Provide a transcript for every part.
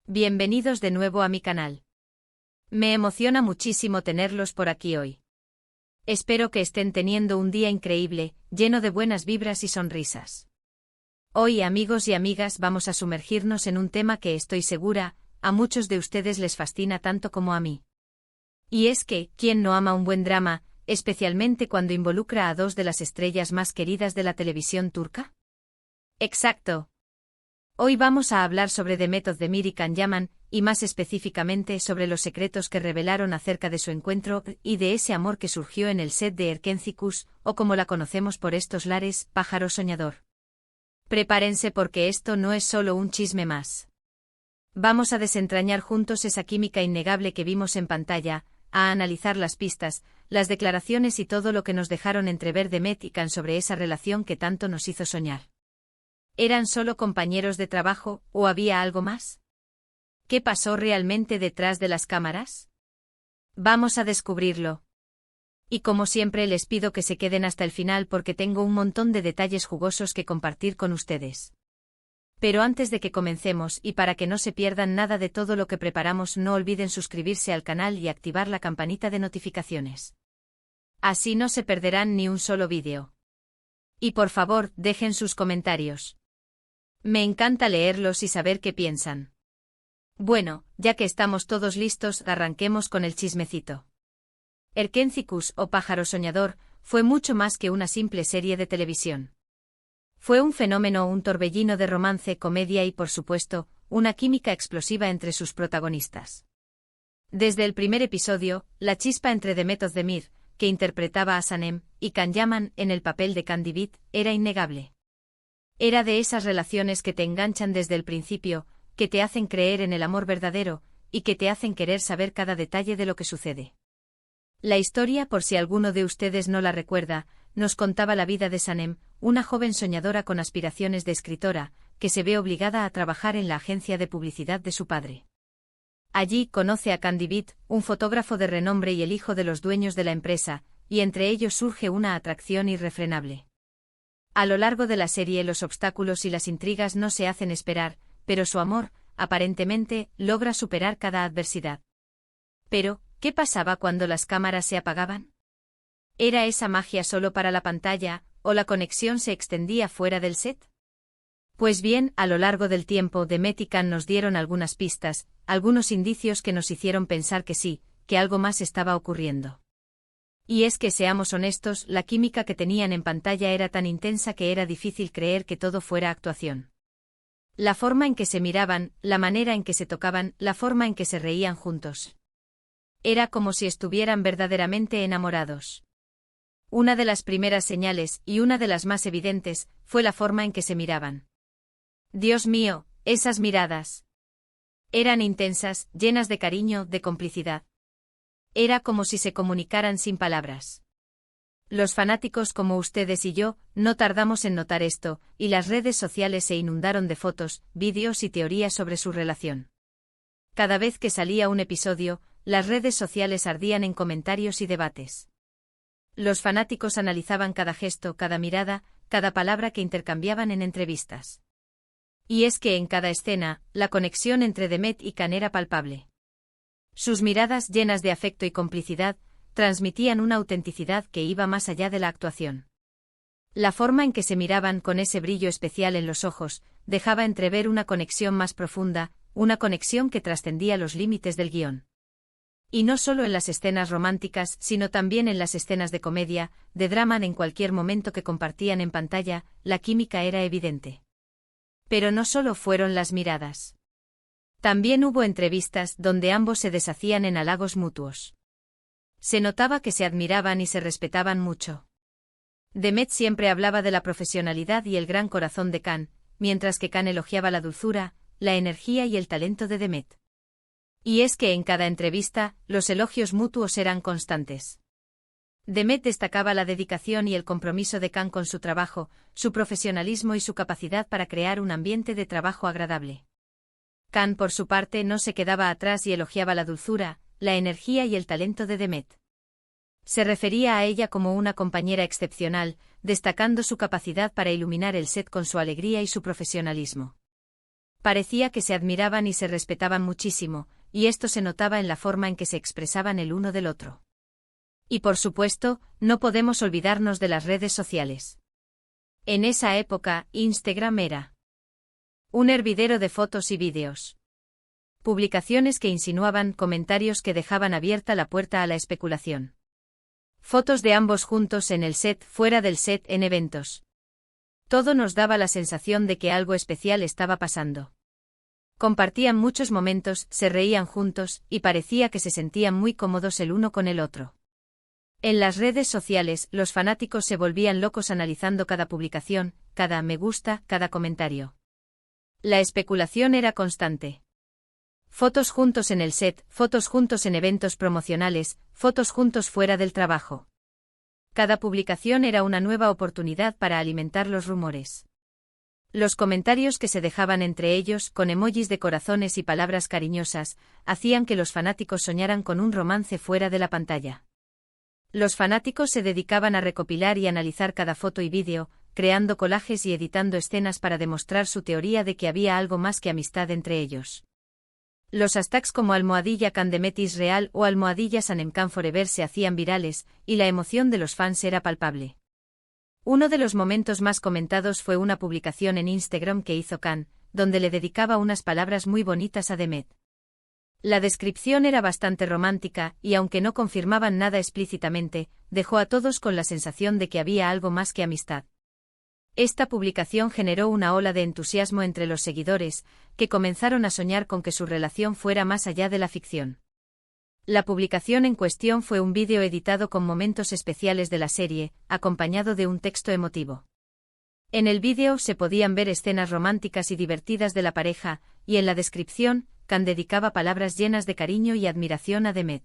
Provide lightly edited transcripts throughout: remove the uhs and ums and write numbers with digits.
Bienvenidos de nuevo a mi canal. Me emociona muchísimo tenerlos por aquí hoy. Espero que estén teniendo un día increíble, lleno de buenas vibras y sonrisas. Hoy, amigos y amigas, vamos a sumergirnos en un tema que estoy segura, a muchos de ustedes les fascina tanto como a mí. Y es que, ¿quién no ama un buen drama, especialmente cuando involucra a dos de las estrellas más queridas de la televisión turca? Exacto. Hoy vamos a hablar sobre Demet Özdemir y Can Yaman, y más específicamente sobre los secretos que revelaron acerca de su encuentro y de ese amor que surgió en el set de Erkenci, o como la conocemos por estos lares, Pájaro Soñador. Prepárense porque esto no es solo un chisme más. Vamos a desentrañar juntos esa química innegable que vimos en pantalla, a analizar las pistas, las declaraciones y todo lo que nos dejaron entrever Demet y Can sobre esa relación que tanto nos hizo soñar. ¿Eran solo compañeros de trabajo, o había algo más? ¿Qué pasó realmente detrás de las cámaras? Vamos a descubrirlo. Y como siempre les pido que se queden hasta el final porque tengo un montón de detalles jugosos que compartir con ustedes. Pero antes de que comencemos y para que no se pierdan nada de todo lo que preparamos, no olviden suscribirse al canal y activar la campanita de notificaciones. Así no se perderán ni un solo vídeo. Y por favor, dejen sus comentarios. Me encanta leerlos y saber qué piensan. Bueno, ya que estamos todos listos, arranquemos con el chismecito. Erkenci o Pájaro Soñador fue mucho más que una simple serie de televisión. Fue un fenómeno, un torbellino de romance, comedia y, por supuesto, una química explosiva entre sus protagonistas. Desde el primer episodio, la chispa entre Demet Özdemir, que interpretaba a Sanem, y Can Yaman en el papel de Candivit, era innegable. Era de esas relaciones que te enganchan desde el principio, que te hacen creer en el amor verdadero, y que te hacen querer saber cada detalle de lo que sucede. La historia, por si alguno de ustedes no la recuerda, nos contaba la vida de Sanem, una joven soñadora con aspiraciones de escritora, que se ve obligada a trabajar en la agencia de publicidad de su padre. Allí conoce a Candivit, un fotógrafo de renombre y el hijo de los dueños de la empresa, y entre ellos surge una atracción irrefrenable. A lo largo de la serie los obstáculos y las intrigas no se hacen esperar, pero su amor, aparentemente, logra superar cada adversidad. Pero, ¿qué pasaba cuando las cámaras se apagaban? ¿Era esa magia solo para la pantalla, o la conexión se extendía fuera del set? Pues bien, a lo largo del tiempo Demet y Can nos dieron algunas pistas, algunos indicios que nos hicieron pensar que sí, que algo más estaba ocurriendo. Y es que, seamos honestos, la química que tenían en pantalla era tan intensa que era difícil creer que todo fuera actuación. La forma en que se miraban, la manera en que se tocaban, la forma en que se reían juntos. Era como si estuvieran verdaderamente enamorados. Una de las primeras señales, y una de las más evidentes, fue la forma en que se miraban. Dios mío, esas miradas. Eran intensas, llenas de cariño, de complicidad. Era como si se comunicaran sin palabras. Los fanáticos como ustedes y yo, no tardamos en notar esto, y las redes sociales se inundaron de fotos, vídeos y teorías sobre su relación. Cada vez que salía un episodio, las redes sociales ardían en comentarios y debates. Los fanáticos analizaban cada gesto, cada mirada, cada palabra que intercambiaban en entrevistas. Y es que en cada escena, la conexión entre Demet y Can era palpable. Sus miradas, llenas de afecto y complicidad, transmitían una autenticidad que iba más allá de la actuación. La forma en que se miraban, con ese brillo especial en los ojos, dejaba entrever una conexión más profunda, una conexión que trascendía los límites del guión. Y no solo en las escenas románticas, sino también en las escenas de comedia, de drama, en cualquier momento que compartían en pantalla, la química era evidente. Pero no solo fueron las miradas. También hubo entrevistas donde ambos se deshacían en halagos mutuos. Se notaba que se admiraban y se respetaban mucho. Demet siempre hablaba de la profesionalidad y el gran corazón de Can, mientras que Can elogiaba la dulzura, la energía y el talento de Demet. Y es que en cada entrevista, los elogios mutuos eran constantes. Demet destacaba la dedicación y el compromiso de Can con su trabajo, su profesionalismo y su capacidad para crear un ambiente de trabajo agradable. Can, por su parte, no se quedaba atrás y elogiaba la dulzura, la energía y el talento de Demet. Se refería a ella como una compañera excepcional, destacando su capacidad para iluminar el set con su alegría y su profesionalismo. Parecía que se admiraban y se respetaban muchísimo, y esto se notaba en la forma en que se expresaban el uno del otro. Y por supuesto, no podemos olvidarnos de las redes sociales. En esa época, Instagram era un hervidero de fotos y vídeos. Publicaciones que insinuaban, comentarios que dejaban abierta la puerta a la especulación. Fotos de ambos juntos en el set, fuera del set, en eventos. Todo nos daba la sensación de que algo especial estaba pasando. Compartían muchos momentos, se reían juntos, y parecía que se sentían muy cómodos el uno con el otro. En las redes sociales, los fanáticos se volvían locos analizando cada publicación, cada me gusta, cada comentario. La especulación era constante. Fotos juntos en el set, fotos juntos en eventos promocionales, fotos juntos fuera del trabajo. Cada publicación era una nueva oportunidad para alimentar los rumores. Los comentarios que se dejaban entre ellos, con emojis de corazones y palabras cariñosas, hacían que los fanáticos soñaran con un romance fuera de la pantalla. Los fanáticos se dedicaban a recopilar y analizar cada foto y vídeo, creando collages y editando escenas para demostrar su teoría de que había algo más que amistad entre ellos. Los hashtags como @CanDemetIsReal o @SanemCanForever se hacían virales, y la emoción de los fans era palpable. Uno de los momentos más comentados fue una publicación en Instagram que hizo Can, donde le dedicaba unas palabras muy bonitas a Demet. La descripción era bastante romántica, y aunque no confirmaban nada explícitamente, dejó a todos con la sensación de que había algo más que amistad. Esta publicación generó una ola de entusiasmo entre los seguidores, que comenzaron a soñar con que su relación fuera más allá de la ficción. La publicación en cuestión fue un vídeo editado con momentos especiales de la serie, acompañado de un texto emotivo. En el vídeo se podían ver escenas románticas y divertidas de la pareja, y en la descripción, Can dedicaba palabras llenas de cariño y admiración a Demet.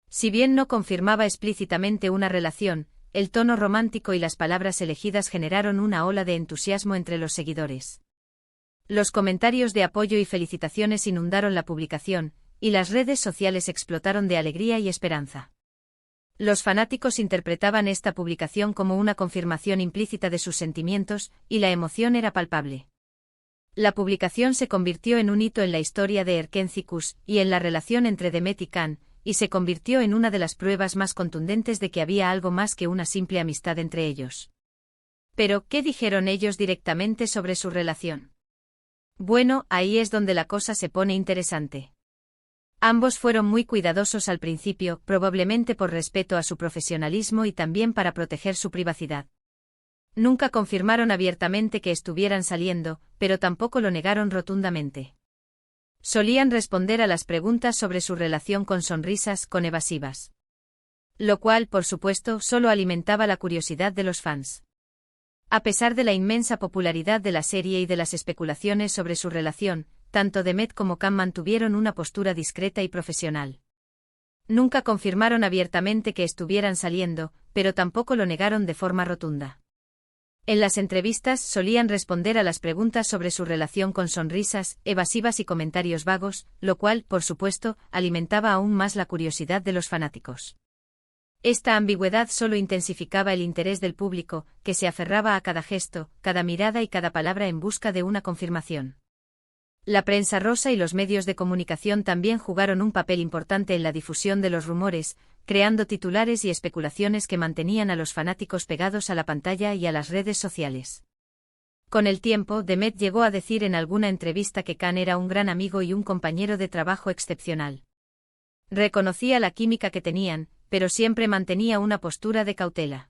Si bien no confirmaba explícitamente una relación, el tono romántico y las palabras elegidas generaron una ola de entusiasmo entre los seguidores. Los comentarios de apoyo y felicitaciones inundaron la publicación, y las redes sociales explotaron de alegría y esperanza. Los fanáticos interpretaban esta publicación como una confirmación implícita de sus sentimientos, y la emoción era palpable. La publicación se convirtió en un hito en la historia de Erkencikus y en la relación entre Demet y Can, y se convirtió en una de las pruebas más contundentes de que había algo más que una simple amistad entre ellos. Pero, ¿qué dijeron ellos directamente sobre su relación? Bueno, ahí es donde la cosa se pone interesante. Ambos fueron muy cuidadosos al principio, probablemente por respeto a su profesionalismo y también para proteger su privacidad. Nunca confirmaron abiertamente que estuvieran saliendo, pero tampoco lo negaron rotundamente. Solían responder a las preguntas sobre su relación con sonrisas, con evasivas. Lo cual, por supuesto, solo alimentaba la curiosidad de los fans. A pesar de la inmensa popularidad de la serie y de las especulaciones sobre su relación, tanto Demet como Can mantuvieron una postura discreta y profesional. Nunca confirmaron abiertamente que estuvieran saliendo, pero tampoco lo negaron de forma rotunda. En las entrevistas solían responder a las preguntas sobre su relación con sonrisas, evasivas y comentarios vagos, lo cual, por supuesto, alimentaba aún más la curiosidad de los fanáticos. Esta ambigüedad solo intensificaba el interés del público, que se aferraba a cada gesto, cada mirada y cada palabra en busca de una confirmación. La prensa rosa y los medios de comunicación también jugaron un papel importante en la difusión de los rumores, creando titulares y especulaciones que mantenían a los fanáticos pegados a la pantalla y a las redes sociales. Con el tiempo, Demet llegó a decir en alguna entrevista que Can era un gran amigo y un compañero de trabajo excepcional. Reconocía la química que tenían, pero siempre mantenía una postura de cautela.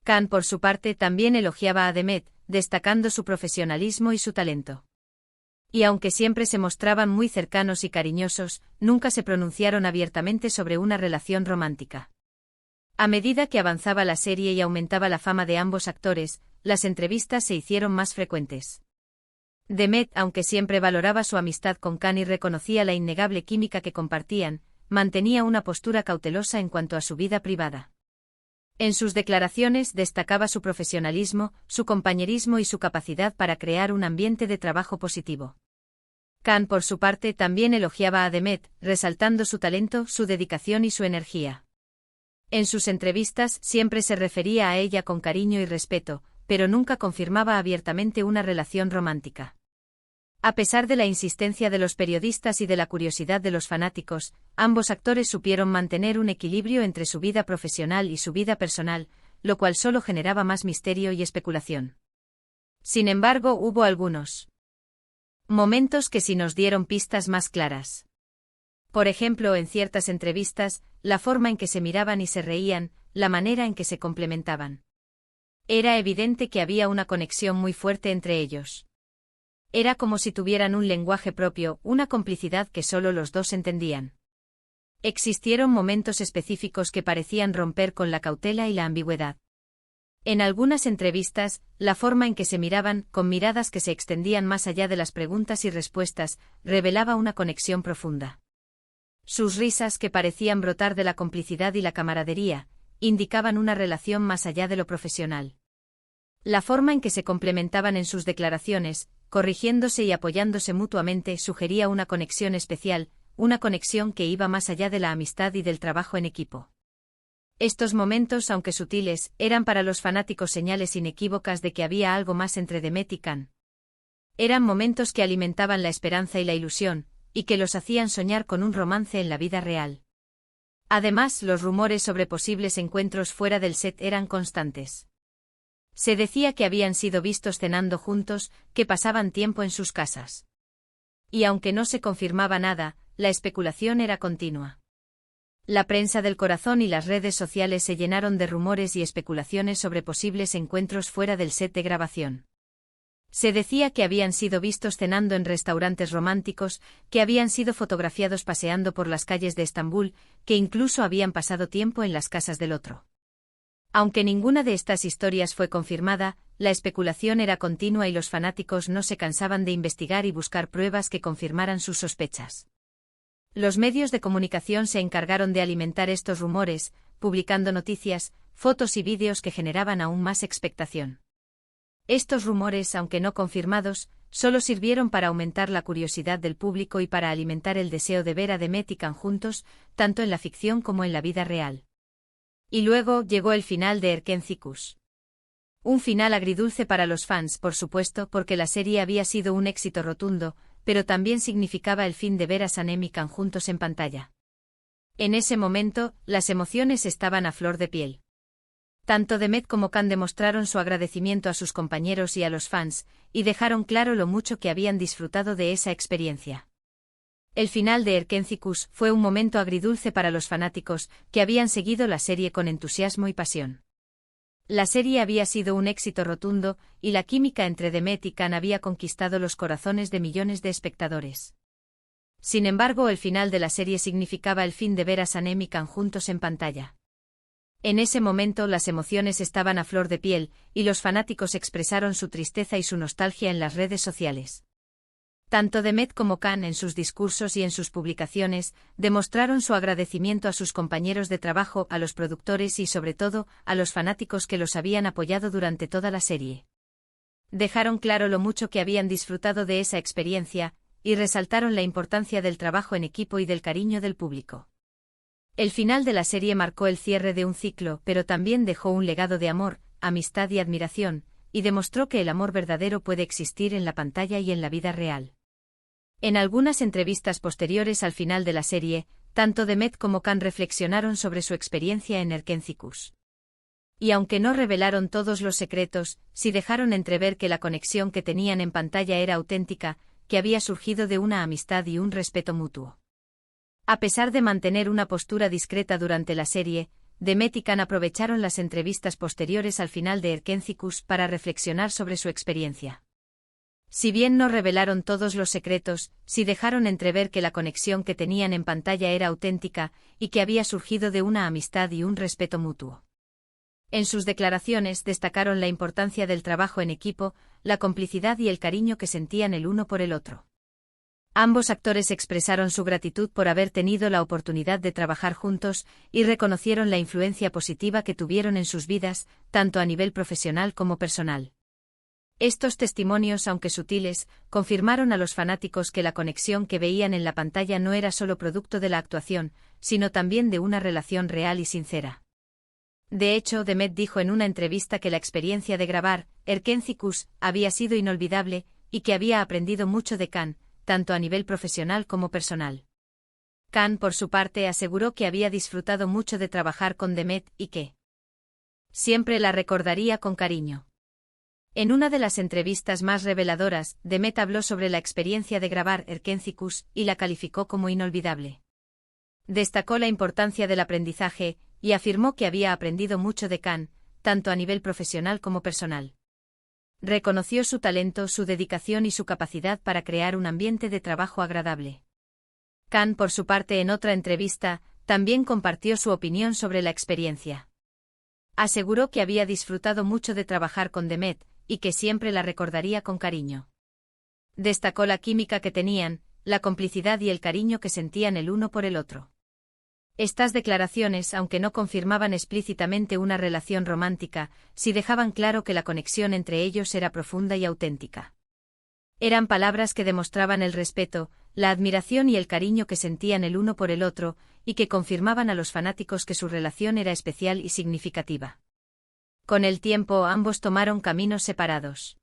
Can, por su parte, también elogiaba a Demet, destacando su profesionalismo y su talento. Y aunque siempre se mostraban muy cercanos y cariñosos, nunca se pronunciaron abiertamente sobre una relación romántica. A medida que avanzaba la serie y aumentaba la fama de ambos actores, las entrevistas se hicieron más frecuentes. Demet, aunque siempre valoraba su amistad con Can y reconocía la innegable química que compartían, mantenía una postura cautelosa en cuanto a su vida privada. En sus declaraciones destacaba su profesionalismo, su compañerismo y su capacidad para crear un ambiente de trabajo positivo. Can, por su parte, también elogiaba a Demet, resaltando su talento, su dedicación y su energía. En sus entrevistas siempre se refería a ella con cariño y respeto, pero nunca confirmaba abiertamente una relación romántica. A pesar de la insistencia de los periodistas y de la curiosidad de los fanáticos, ambos actores supieron mantener un equilibrio entre su vida profesional y su vida personal, lo cual solo generaba más misterio y especulación. Sin embargo, hubo algunos momentos que sí nos dieron pistas más claras. Por ejemplo, en ciertas entrevistas, la forma en que se miraban y se reían, la manera en que se complementaban. Era evidente que había una conexión muy fuerte entre ellos. Era como si tuvieran un lenguaje propio, una complicidad que solo los dos entendían. Existieron momentos específicos que parecían romper con la cautela y la ambigüedad. En algunas entrevistas, la forma en que se miraban, con miradas que se extendían más allá de las preguntas y respuestas, revelaba una conexión profunda. Sus risas, que parecían brotar de la complicidad y la camaradería, indicaban una relación más allá de lo profesional. La forma en que se complementaban en sus declaraciones, corrigiéndose y apoyándose mutuamente, sugería una conexión especial, una conexión que iba más allá de la amistad y del trabajo en equipo. Estos momentos, aunque sutiles, eran para los fanáticos señales inequívocas de que había algo más entre Demet y Can. Eran momentos que alimentaban la esperanza y la ilusión, y que los hacían soñar con un romance en la vida real. Además, los rumores sobre posibles encuentros fuera del set eran constantes. Se decía que habían sido vistos cenando juntos, que pasaban tiempo en sus casas. Y aunque no se confirmaba nada, la especulación era continua. La prensa del corazón y las redes sociales se llenaron de rumores y especulaciones sobre posibles encuentros fuera del set de grabación. Se decía que habían sido vistos cenando en restaurantes románticos, que habían sido fotografiados paseando por las calles de Estambul, que incluso habían pasado tiempo en las casas del otro. Aunque ninguna de estas historias fue confirmada, la especulación era continua y los fanáticos no se cansaban de investigar y buscar pruebas que confirmaran sus sospechas. Los medios de comunicación se encargaron de alimentar estos rumores, publicando noticias, fotos y vídeos que generaban aún más expectación. Estos rumores, aunque no confirmados, solo sirvieron para aumentar la curiosidad del público y para alimentar el deseo de ver a Demet y Can juntos, tanto en la ficción como en la vida real. Y luego llegó el final de Erkenzikuus. Un final agridulce para los fans, por supuesto, porque la serie había sido un éxito rotundo, pero también significaba el fin de ver a Sanem y Can juntos en pantalla. En ese momento, las emociones estaban a flor de piel. Tanto Demet como Can demostraron su agradecimiento a sus compañeros y a los fans, y dejaron claro lo mucho que habían disfrutado de esa experiencia. El final de Erkenzikuus fue un momento agridulce para los fanáticos, que habían seguido la serie con entusiasmo y pasión. La serie había sido un éxito rotundo, y la química entre Demet y Can había conquistado los corazones de millones de espectadores. Sin embargo, el final de la serie significaba el fin de ver a Sanem y Can juntos en pantalla. En ese momento las emociones estaban a flor de piel, y los fanáticos expresaron su tristeza y su nostalgia en las redes sociales. Tanto Demet como Can, en sus discursos y en sus publicaciones, demostraron su agradecimiento a sus compañeros de trabajo, a los productores y sobre todo, a los fanáticos que los habían apoyado durante toda la serie. Dejaron claro lo mucho que habían disfrutado de esa experiencia, y resaltaron la importancia del trabajo en equipo y del cariño del público. El final de la serie marcó el cierre de un ciclo, pero también dejó un legado de amor, amistad y admiración, y demostró que el amor verdadero puede existir en la pantalla y en la vida real. En algunas entrevistas posteriores al final de la serie, tanto Demet como Can reflexionaron sobre su experiencia en Erkenzikuus. Y aunque no revelaron todos los secretos, sí dejaron entrever que la conexión que tenían en pantalla era auténtica, que había surgido de una amistad y un respeto mutuo. A pesar de mantener una postura discreta durante la serie, Demet y Can aprovecharon las entrevistas posteriores al final de Erkenzikuus para reflexionar sobre su experiencia. Si bien no revelaron todos los secretos, sí dejaron entrever que la conexión que tenían en pantalla era auténtica, y que había surgido de una amistad y un respeto mutuo. En sus declaraciones destacaron la importancia del trabajo en equipo, la complicidad y el cariño que sentían el uno por el otro. Ambos actores expresaron su gratitud por haber tenido la oportunidad de trabajar juntos, y reconocieron la influencia positiva que tuvieron en sus vidas, tanto a nivel profesional como personal. Estos testimonios, aunque sutiles, confirmaron a los fanáticos que la conexión que veían en la pantalla no era solo producto de la actuación, sino también de una relación real y sincera. De hecho, Demet dijo en una entrevista que la experiencia de grabar Erkenzikuus había sido inolvidable, y que había aprendido mucho de Khan, tanto a nivel profesional como personal. Khan, por su parte, aseguró que había disfrutado mucho de trabajar con Demet y que siempre la recordaría con cariño. En una de las entrevistas más reveladoras, Demet habló sobre la experiencia de grabar Erkénthicus y la calificó como inolvidable. Destacó la importancia del aprendizaje y afirmó que había aprendido mucho de Khan, tanto a nivel profesional como personal. Reconoció su talento, su dedicación y su capacidad para crear un ambiente de trabajo agradable. Khan, por su parte, en otra entrevista, también compartió su opinión sobre la experiencia. Aseguró que había disfrutado mucho de trabajar con Demet y que siempre la recordaría con cariño. Destacó la química que tenían, la complicidad y el cariño que sentían el uno por el otro. Estas declaraciones, aunque no confirmaban explícitamente una relación romántica, sí dejaban claro que la conexión entre ellos era profunda y auténtica. Eran palabras que demostraban el respeto, la admiración y el cariño que sentían el uno por el otro, y que confirmaban a los fanáticos que su relación era especial y significativa. Con el tiempo, ambos tomaron caminos separados.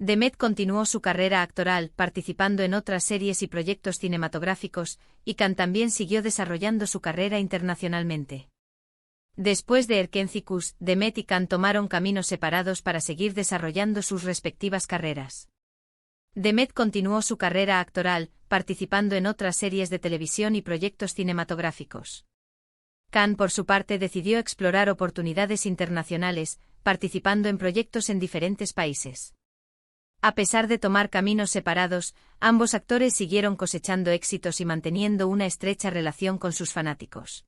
Demet continuó su carrera actoral, participando en otras series y proyectos cinematográficos, y Khan también siguió desarrollando su carrera internacionalmente. Después de Erkénthicus, Demet y Khan tomaron caminos separados para seguir desarrollando sus respectivas carreras. Demet continuó su carrera actoral, participando en otras series de televisión y proyectos cinematográficos. Khan, por su parte, decidió explorar oportunidades internacionales, participando en proyectos en diferentes países. A pesar de tomar caminos separados, ambos actores siguieron cosechando éxitos y manteniendo una estrecha relación con sus fanáticos.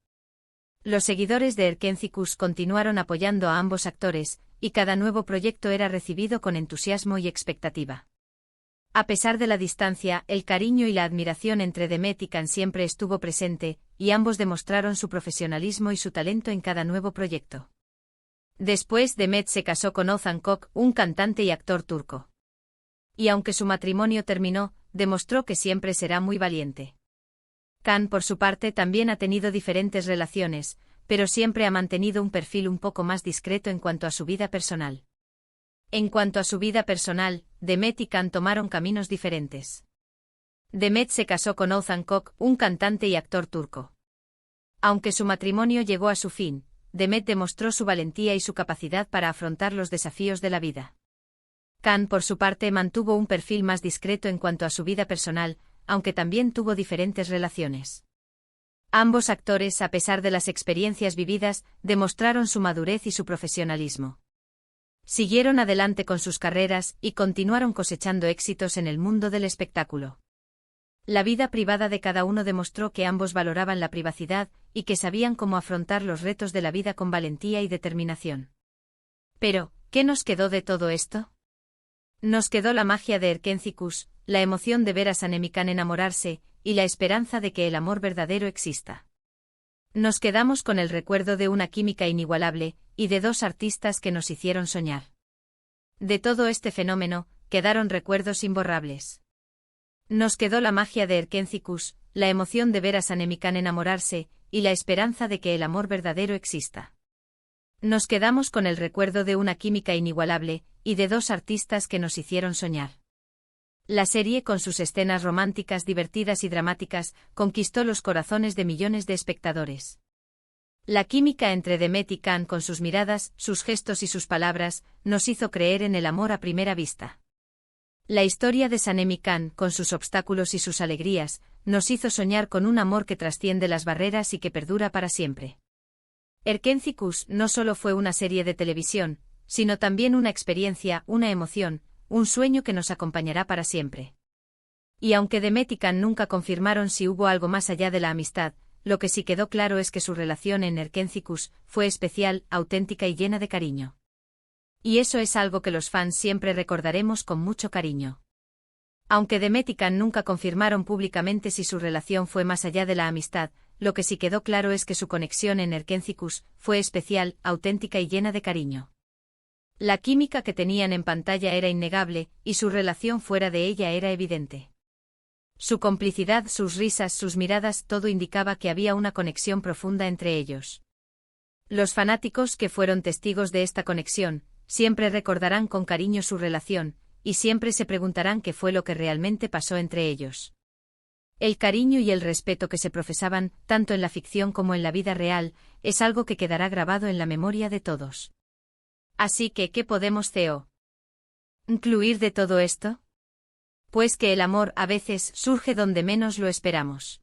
Los seguidores de Erkénthicus continuaron apoyando a ambos actores, y cada nuevo proyecto era recibido con entusiasmo y expectativa. A pesar de la distancia, el cariño y la admiración entre Demet y Khan siempre estuvo presente, y ambos demostraron su profesionalismo y su talento en cada nuevo proyecto. Después, Demet se casó con Ozan Kok, un cantante y actor turco. Y aunque su matrimonio terminó, demostró que siempre será muy valiente. Khan, por su parte, también ha tenido diferentes relaciones, pero siempre ha mantenido un perfil un poco más discreto en cuanto a su vida personal. En cuanto a su vida personal, Demet y Khan tomaron caminos diferentes. Demet se casó con Ozan Kok, un cantante y actor turco. Aunque su matrimonio llegó a su fin, Demet demostró su valentía y su capacidad para afrontar los desafíos de la vida. Khan, por su parte, mantuvo un perfil más discreto en cuanto a su vida personal, aunque también tuvo diferentes relaciones. Ambos actores, a pesar de las experiencias vividas, demostraron su madurez y su profesionalismo. Siguieron adelante con sus carreras y continuaron cosechando éxitos en el mundo del espectáculo. La vida privada de cada uno demostró que ambos valoraban la privacidad y que sabían cómo afrontar los retos de la vida con valentía y determinación. Pero, ¿qué nos quedó de todo esto? Nos quedó la magia de Erkénthicus, la emoción de ver a Sanemi Khan enamorarse, y la esperanza de que el amor verdadero exista. Nos quedamos con el recuerdo de una química inigualable, y de dos artistas que nos hicieron soñar. De todo este fenómeno, quedaron recuerdos imborrables. Nos quedó la magia de Erkénthicus, la emoción de ver a Sanemi Khan enamorarse, y la esperanza de que el amor verdadero exista. Nos quedamos con el recuerdo de una química inigualable, y de dos artistas que nos hicieron soñar. La serie, con sus escenas románticas, divertidas y dramáticas, conquistó los corazones de millones de espectadores. La química entre Demet y Khan, con sus miradas, sus gestos y sus palabras, nos hizo creer en el amor a primera vista. La historia de Sanemi Khan, con sus obstáculos y sus alegrías, nos hizo soñar con un amor que trasciende las barreras y que perdura para siempre. Erkénthicus no solo fue una serie de televisión, sino también una experiencia, una emoción, un sueño que nos acompañará para siempre. Y aunque Demet y Khan nunca confirmaron si hubo algo más allá de la amistad, lo que sí quedó claro es que su relación en Erkénthicus fue especial, auténtica y llena de cariño. Y eso es algo que los fans siempre recordaremos con mucho cariño. Aunque Demet y Khan nunca confirmaron públicamente si su relación fue más allá de la amistad, lo que sí quedó claro es que su conexión en Erkénthicus fue especial, auténtica y llena de cariño. La química que tenían en pantalla era innegable, y su relación fuera de ella era evidente. Su complicidad, sus risas, sus miradas, todo indicaba que había una conexión profunda entre ellos. Los fanáticos que fueron testigos de esta conexión, siempre recordarán con cariño su relación, y siempre se preguntarán qué fue lo que realmente pasó entre ellos. El cariño y el respeto que se profesaban, tanto en la ficción como en la vida real, es algo que quedará grabado en la memoria de todos. Así que, ¿qué podemos incluir de todo esto? Pues que el amor a veces surge donde menos lo esperamos.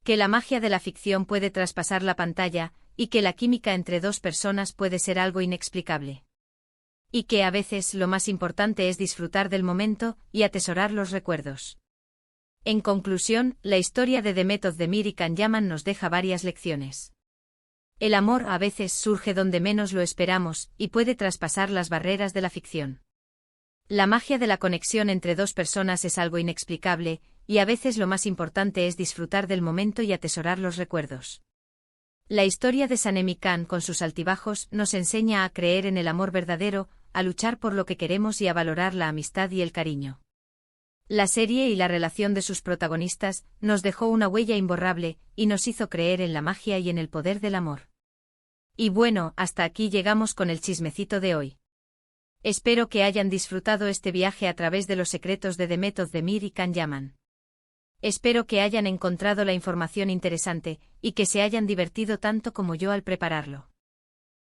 Que la magia de la ficción puede traspasar la pantalla, y que la química entre dos personas puede ser algo inexplicable. Y que a veces lo más importante es disfrutar del momento y atesorar los recuerdos. En conclusión, la historia de The Method de Mir y Kanyaman nos deja varias lecciones. El amor a veces surge donde menos lo esperamos y puede traspasar las barreras de la ficción. La magia de la conexión entre dos personas es algo inexplicable, y a veces lo más importante es disfrutar del momento y atesorar los recuerdos. La historia de Sanemi Khan con sus altibajos nos enseña a creer en el amor verdadero, a luchar por lo que queremos y a valorar la amistad y el cariño. La serie y la relación de sus protagonistas nos dejó una huella imborrable y nos hizo creer en la magia y en el poder del amor. Y bueno, hasta aquí llegamos con el chismecito de hoy. Espero que hayan disfrutado este viaje a través de los secretos de The Method de Mir y Kanyaman. Espero que hayan encontrado la información interesante y que se hayan divertido tanto como yo al prepararlo.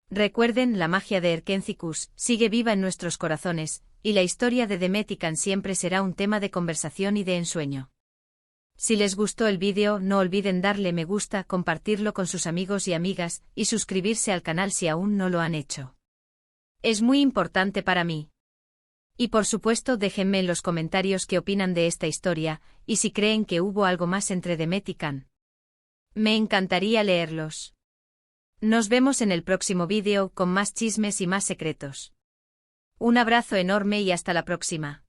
Recuerden, la magia de Erkencicus sigue viva en nuestros corazones, y la historia de Demet y Khan siempre será un tema de conversación y de ensueño. Si les gustó el vídeo, no olviden darle me gusta, compartirlo con sus amigos y amigas, y suscribirse al canal si aún no lo han hecho. Es muy importante para mí. Y por supuesto déjenme en los comentarios qué opinan de esta historia, y si creen que hubo algo más entre Demet y Khan. Me encantaría leerlos. Nos vemos en el próximo vídeo con más chismes y más secretos. Un abrazo enorme y hasta la próxima.